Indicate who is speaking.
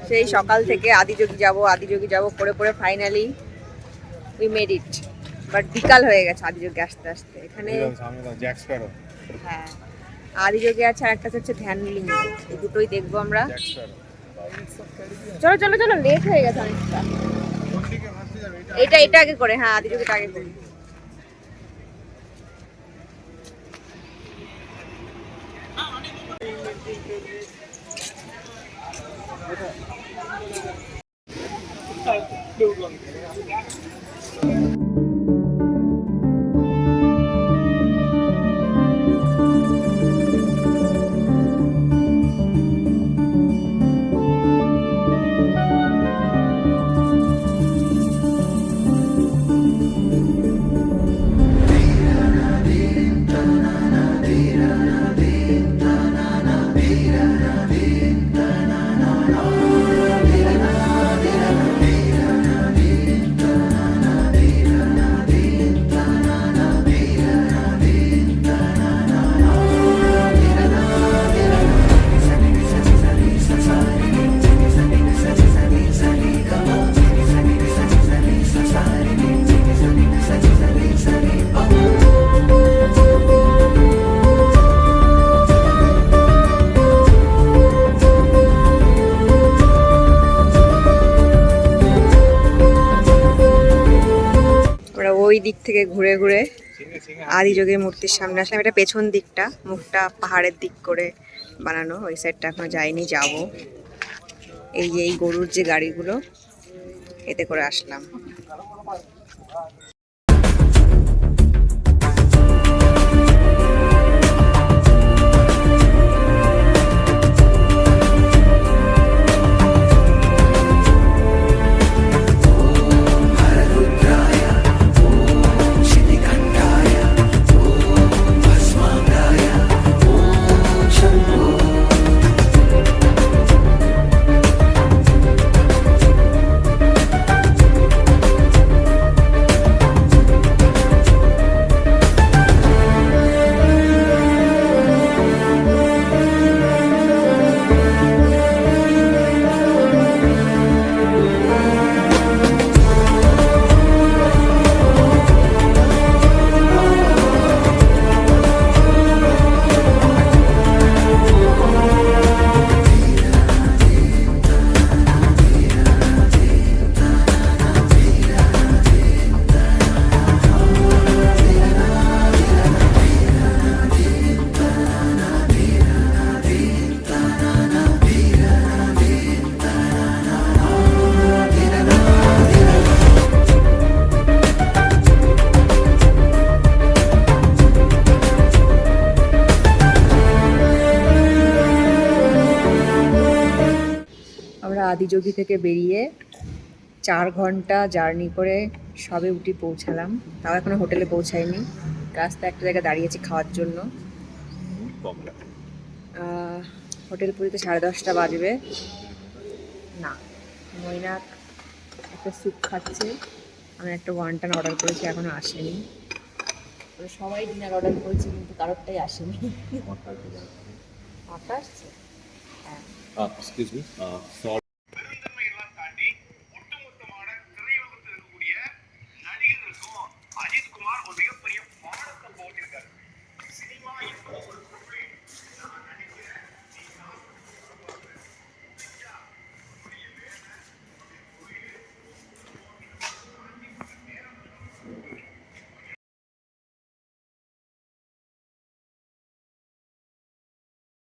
Speaker 1: সেই সকাল থেকে আদিযোগী যাব করে করে finally we made it. But বিকাল হয়ে গেছে আদিযোগী আসতে আসতে। এখানে হ্যাঁ আদিযোগী আছে, আর একটা হচ্ছে ধ্যানলিঙ্গ, এই দুটোই দেখবো আমরা। চলো চলো চলো, লেট হয়ে গেছে অনেকটা। এটা আগে করে, হ্যাঁ আদিযোগীটা আগে করি। ওই দিক থেকে ঘুরে ঘুরে আদিযোগীর মূর্তির সামনে আসলাম। এটা পেছন দিকটা, মুখটা পাহাড়ের দিক করে বানানো, ওই সাইডটা এখনো যাইনি, যাব। এই যে এই গরুর যে গাড়িগুলো, এতে করে আসলাম। আদিযোগী থেকে বেরিয়ে 4 ঘন্টা জার্নি করে সবে উঠি পৌঁছালাম। তাও এখনো হোটেলে পৌঁছাইনি, রাস্তায় একটা জায়গায় দাঁড়িয়েছি খাওয়ার জন্য। হোটেল পুরীতে 10:30 বাজবে। না, মৈনাক একটা স্যুপ খাচ্ছে, আমি একটা ওয়ানটান অর্ডার করেছি, এখনো আসেনি। সবাই ডিনার অর্ডার করেছি কিন্তু কারোরটাই আসেনি। আসছে? হ্যাঁ।